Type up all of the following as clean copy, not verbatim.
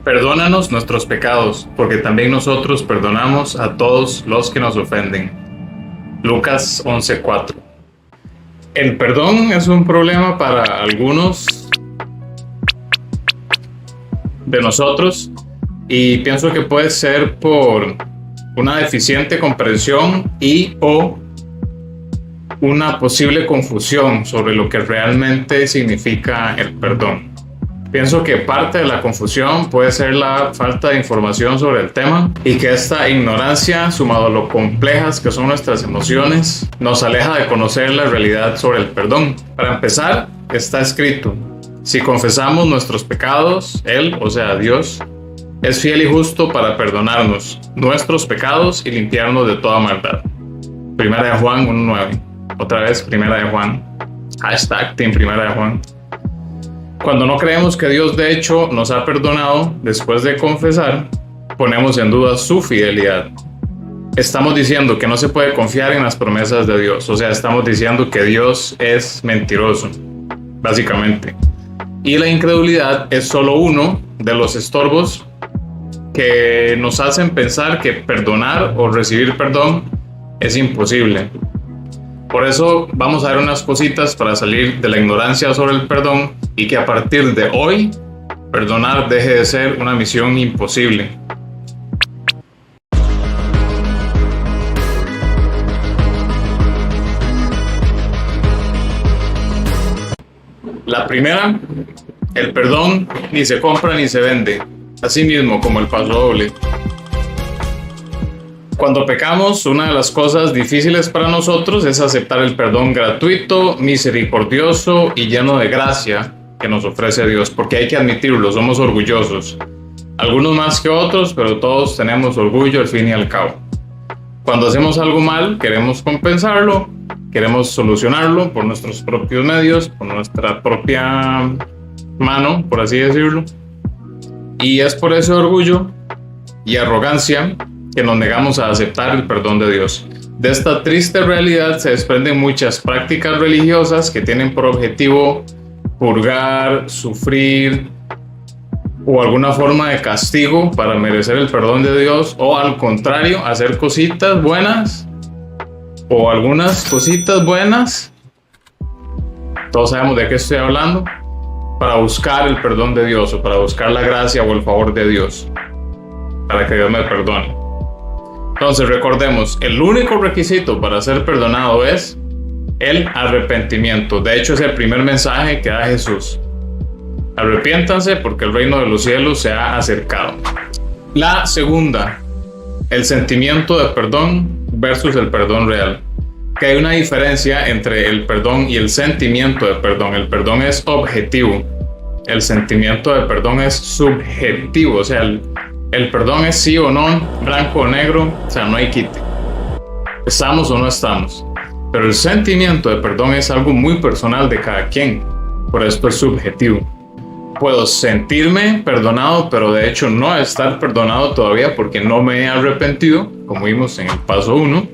Perdónanos nuestros pecados, porque también nosotros perdonamos a todos los que nos ofenden. Lucas 11:4. El perdón es un problema para algunos de nosotros y pienso que puede ser por una deficiente comprensión y o una posible confusión sobre lo que realmente significa el perdón. Pienso que parte de la confusión puede ser la falta de información sobre el tema y que esta ignorancia, sumado a lo complejas que son nuestras emociones, nos aleja de conocer la realidad sobre el perdón. Para empezar, está escrito: si confesamos nuestros pecados, Él, o sea, Dios, es fiel y justo para perdonarnos nuestros pecados y limpiarnos de toda maldad. Primera de Juan 1:9. Otra vez, Primera de Juan. #Team Primera de Juan. Cuando no creemos que Dios de hecho nos ha perdonado después de confesar, ponemos en duda su fidelidad. Estamos diciendo que no se puede confiar en las promesas de Dios, o sea, estamos diciendo que Dios es mentiroso, básicamente. Y la incredulidad es solo uno de los estorbos que nos hacen pensar que perdonar o recibir perdón es imposible. Por eso vamos a ver unas cositas para salir de la ignorancia sobre el perdón y que a partir de hoy, perdonar deje de ser una misión imposible. La primera, el perdón ni se compra ni se vende, así mismo como el paso doble. Cuando pecamos, una de las cosas difíciles para nosotros es aceptar el perdón gratuito, misericordioso y lleno de gracia que nos ofrece Dios, porque hay que admitirlo, somos orgullosos. Algunos más que otros, pero todos tenemos orgullo al fin y al cabo. Cuando hacemos algo mal, queremos compensarlo, queremos solucionarlo por nuestros propios medios, por nuestra propia mano, por así decirlo. Y es por ese orgullo y arrogancia que nos negamos a aceptar el perdón de Dios. De esta triste realidad se desprenden muchas prácticas religiosas que tienen por objetivo purgar, sufrir o alguna forma de castigo para merecer el perdón de Dios, o al contrario, hacer cositas buenas o algunas cositas buenas, todos sabemos de qué estoy hablando, para buscar el perdón de Dios o para buscar la gracia o el favor de Dios, para que Dios me perdone. Entonces recordemos, el único requisito para ser perdonado es el arrepentimiento. De hecho, es el primer mensaje que da Jesús. Arrepiéntanse porque el reino de los cielos se ha acercado. La segunda, el sentimiento de perdón versus el perdón real. Que hay una diferencia entre el perdón y el sentimiento de perdón. El perdón es objetivo. El sentimiento de perdón es subjetivo. O sea, el perdón es sí o no, blanco o negro, o sea, no hay quite. Estamos o no estamos. Pero el sentimiento de perdón es algo muy personal de cada quien. Por esto es subjetivo. Puedo sentirme perdonado, pero de hecho no estar perdonado todavía porque no me he arrepentido, como vimos en el paso 1.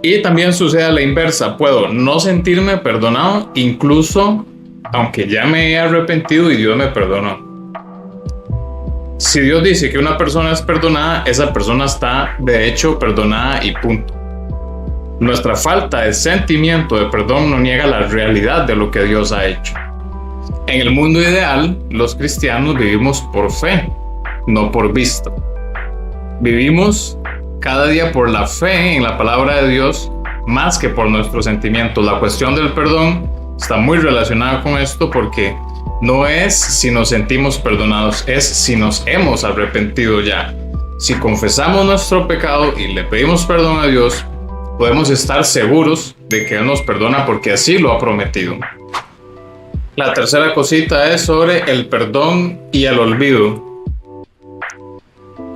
Y también sucede a la inversa. Puedo no sentirme perdonado, incluso aunque ya me he arrepentido y Dios me perdonó. Si Dios dice que una persona es perdonada, esa persona está de hecho perdonada y punto. Nuestra falta de sentimiento de perdón no niega la realidad de lo que Dios ha hecho. En el mundo ideal, los cristianos vivimos por fe, no por vista. Vivimos cada día por la fe en la palabra de Dios, más que por nuestros sentimientos. La cuestión del perdón está muy relacionada con esto porque no es si nos sentimos perdonados, es si nos hemos arrepentido ya. Si confesamos nuestro pecado y le pedimos perdón a Dios, podemos estar seguros de que Él nos perdona porque así lo ha prometido. La tercera cosita es sobre el perdón y el olvido.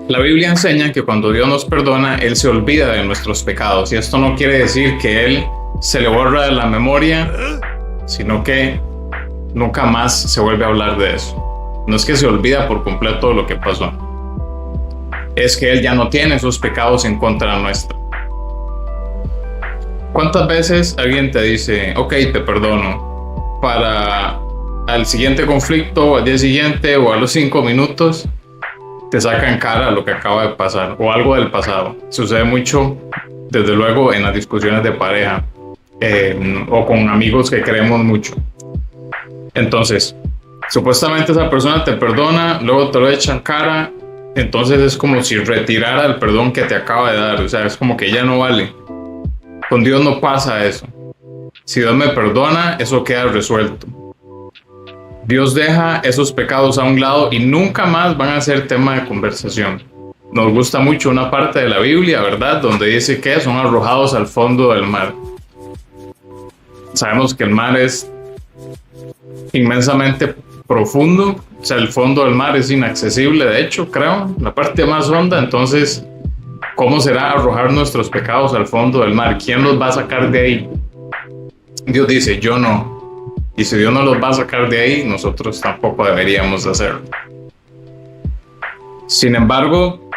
La Biblia enseña que cuando Dios nos perdona, Él se olvida de nuestros pecados. Y esto no quiere decir que Él se le borra de la memoria, sino que nunca más se vuelve a hablar de eso. No es que se olvida por completo lo que pasó. Es que Él ya no tiene esos pecados en contra nuestra. ¿Cuántas veces alguien te dice, ok, te perdono, para al siguiente conflicto, o al día siguiente, o a los 5 minutos, te saca en cara lo que acaba de pasar, o algo del pasado. Sucede mucho, desde luego, en las discusiones de pareja, o con amigos que queremos mucho. Entonces, supuestamente esa persona te perdona, luego te lo echa en cara, entonces es como si retirara el perdón que te acaba de dar, o sea, es como que ya no vale. Con Dios no pasa eso. Si Dios me perdona, eso queda resuelto. Dios deja esos pecados a un lado y nunca más van a ser tema de conversación. Nos gusta mucho una parte de la Biblia, ¿verdad?, donde dice que son arrojados al fondo del mar. Sabemos que el mar es inmensamente profundo, o sea, el fondo del mar es inaccesible, de hecho, creo, la parte más honda. Entonces, ¿cómo será arrojar nuestros pecados al fondo del mar? ¿Quién los va a sacar de ahí? Dios dice, yo no. Y si Dios no los va a sacar de ahí, nosotros tampoco deberíamos hacerlo. Sin embargo,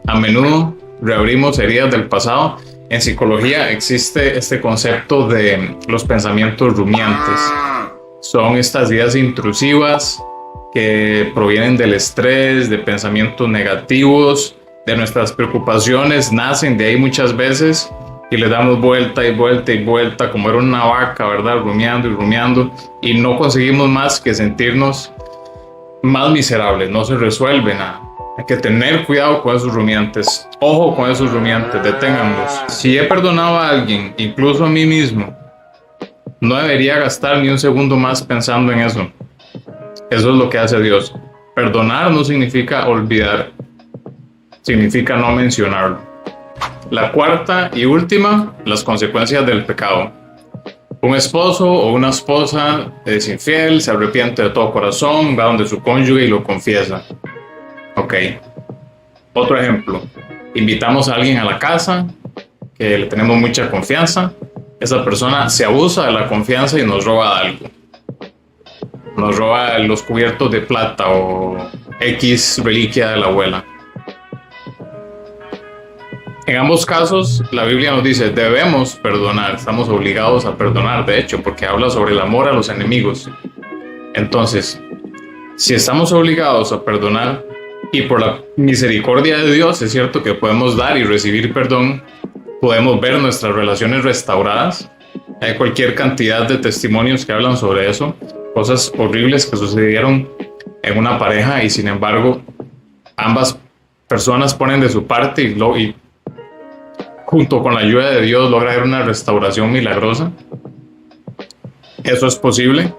a menudo reabrimos heridas del pasado. En psicología existe este concepto de los pensamientos rumiantes. Son estas ideas intrusivas que provienen del estrés, de pensamientos negativos, de nuestras preocupaciones, nacen de ahí muchas veces y le damos vuelta y vuelta y vuelta, como era una vaca, ¿verdad?, rumiando y rumiando, y no conseguimos más que sentirnos más miserables, no se resuelve nada. Hay que tener cuidado con esos rumiantes, ojo con esos rumiantes, deténganlos. Si he perdonado a alguien, incluso a mí mismo, no debería gastar ni un segundo más pensando en eso. Eso es lo que hace Dios. Perdonar no significa olvidar, significa no mencionarlo. La cuarta y última, las consecuencias del pecado. Un esposo o una esposa es infiel, se arrepiente de todo corazón, va donde su cónyuge y lo confiesa. Ok. Otro ejemplo. Invitamos a alguien a la casa, que le tenemos mucha confianza. Esa persona se abusa de la confianza y nos roba algo. Nos roba los cubiertos de plata o X reliquia de la abuela. En ambos casos, la Biblia nos dice, debemos perdonar, estamos obligados a perdonar, de hecho, porque habla sobre el amor a los enemigos. Entonces, si estamos obligados a perdonar, y por la misericordia de Dios, es cierto que podemos dar y recibir perdón, podemos ver nuestras relaciones restauradas. Hay cualquier cantidad de testimonios que hablan sobre eso, cosas horribles que sucedieron en una pareja y sin embargo ambas personas ponen de su parte y junto con la ayuda de Dios logra haber una restauración milagrosa. Eso es posible,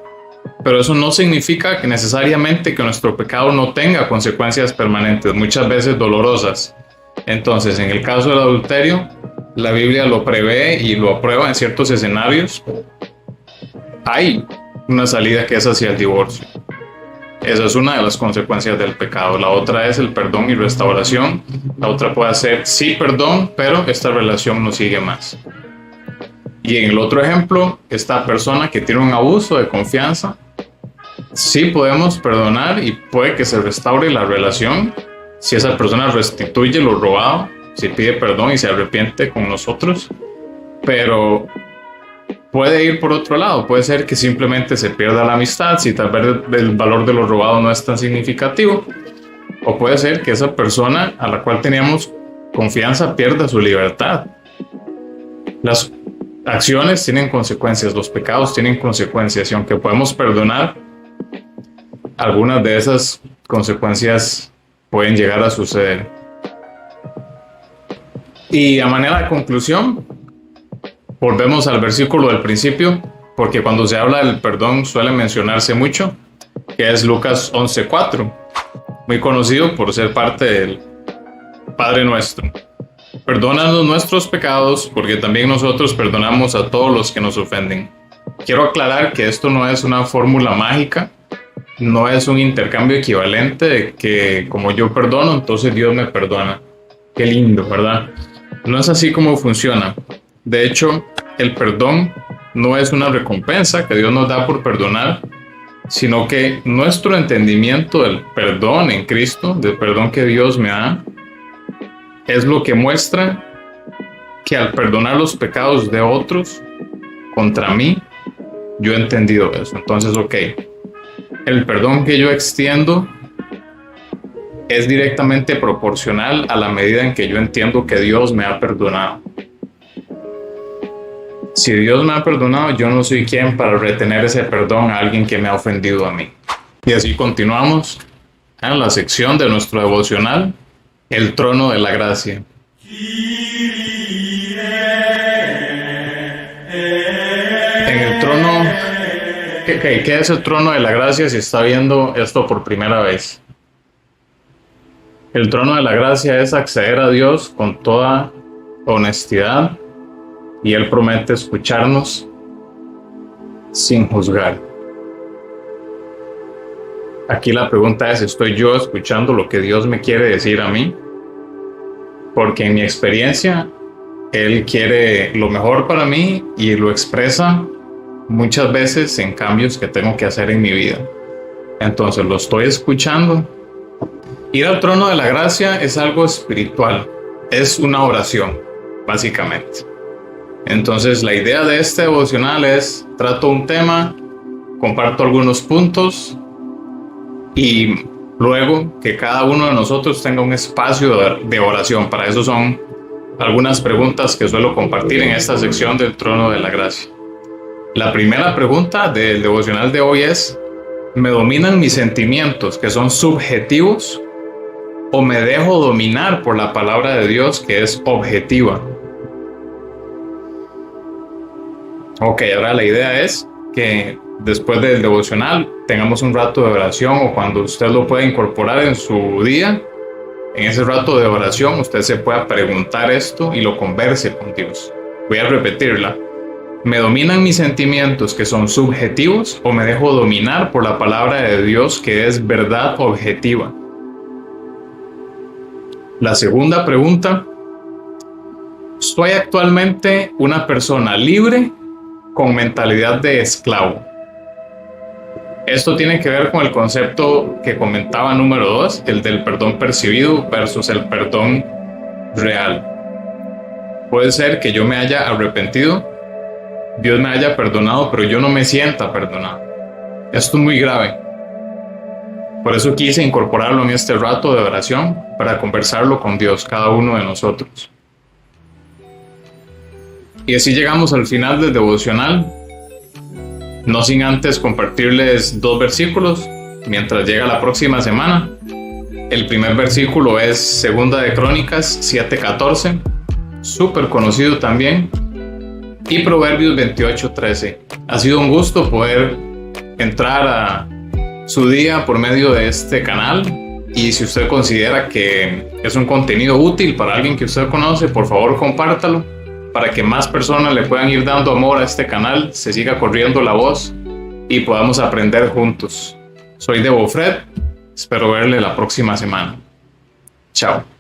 pero eso no significa que necesariamente que nuestro pecado no tenga consecuencias permanentes, muchas veces dolorosas. Entonces, en el caso del adulterio, la Biblia lo prevé y lo aprueba en ciertos escenarios. Hay una salida que es hacia el divorcio. Esa es una de las consecuencias del pecado. La otra es el perdón y restauración. La otra puede ser sí perdón, pero esta relación no sigue más. Y en el otro ejemplo, esta persona que tiene un abuso de confianza, sí podemos perdonar y puede que se restaure la relación si esa persona restituye lo robado, si pide perdón y se arrepiente con nosotros. Pero puede ir por otro lado, puede ser que simplemente se pierda la amistad si tal vez el valor de lo robado no es tan significativo, o puede ser que esa persona a la cual teníamos confianza pierda su libertad. Las acciones tienen consecuencias, los pecados tienen consecuencias, y aunque podemos perdonar, algunas de esas consecuencias pueden llegar a suceder. Y a manera de conclusión, volvemos al versículo del principio, porque cuando se habla del perdón suele mencionarse mucho, que es Lucas 11:4, muy conocido por ser parte del Padre Nuestro. Perdónanos nuestros pecados, porque también nosotros perdonamos a todos los que nos ofenden. Quiero aclarar que esto no es una fórmula mágica, no es un intercambio equivalente de que como yo perdono, entonces Dios me perdona. Qué lindo, ¿verdad? No es así como funciona. De hecho, el perdón no es una recompensa que Dios nos da por perdonar, sino que nuestro entendimiento del perdón en Cristo, del perdón que Dios me da, es lo que muestra que al perdonar los pecados de otros contra mí, yo he entendido eso. Entonces, ok, el perdón que yo extiendo es directamente proporcional a la medida en que yo entiendo que Dios me ha perdonado. Si Dios me ha perdonado, yo no soy quien para retener ese perdón a alguien que me ha ofendido a mí. Y así continuamos en la sección de nuestro devocional, el trono de la gracia. En el trono, ¿qué es el trono de la gracia si está viendo esto por primera vez? El trono de la gracia es acceder a Dios con toda honestidad y Él promete escucharnos sin juzgar. Aquí la pregunta es, ¿estoy yo escuchando lo que Dios me quiere decir a mí? Porque en mi experiencia, Él quiere lo mejor para mí y lo expresa muchas veces en cambios que tengo que hacer en mi vida. Entonces, ¿lo estoy escuchando? Ir al trono de la gracia es algo espiritual, es una oración, básicamente. Entonces, la idea de este devocional es, trato un tema, comparto algunos puntos y luego que cada uno de nosotros tenga un espacio de oración. Para eso son algunas preguntas que suelo compartir en esta sección del trono de la gracia. La primera pregunta del devocional de hoy es, ¿me dominan mis sentimientos que son subjetivos o me dejo dominar por la palabra de Dios que es objetiva? Ok, ahora la idea es que después del devocional tengamos un rato de oración, o cuando usted lo pueda incorporar en su día, en ese rato de oración usted se pueda preguntar esto y lo converse con Dios. Voy a repetirla. ¿Me dominan mis sentimientos que son subjetivos o me dejo dominar por la palabra de Dios que es verdad objetiva? La segunda pregunta, ¿soy actualmente una persona libre con mentalidad de esclavo? Esto tiene que ver con el concepto que comentaba número 2, el del perdón percibido versus el perdón real. Puede ser que yo me haya arrepentido, Dios me haya perdonado, pero yo no me sienta perdonado. Esto es muy grave. Por eso quise incorporarlo en este rato de oración para conversarlo con Dios, cada uno de nosotros. Y así llegamos al final del devocional, no sin antes compartirles 2 versículos mientras llega la próxima semana. El primer versículo es 2 de Crónicas 7:14, súper conocido también, y Proverbios 28:13. Ha sido un gusto poder entrar a su día por medio de este canal, y si usted considera que es un contenido útil para alguien que usted conoce, por favor compártalo para que más personas le puedan ir dando amor a este canal, se siga corriendo la voz y podamos aprender juntos. Soy Debo Fred, espero verle la próxima semana. Chao.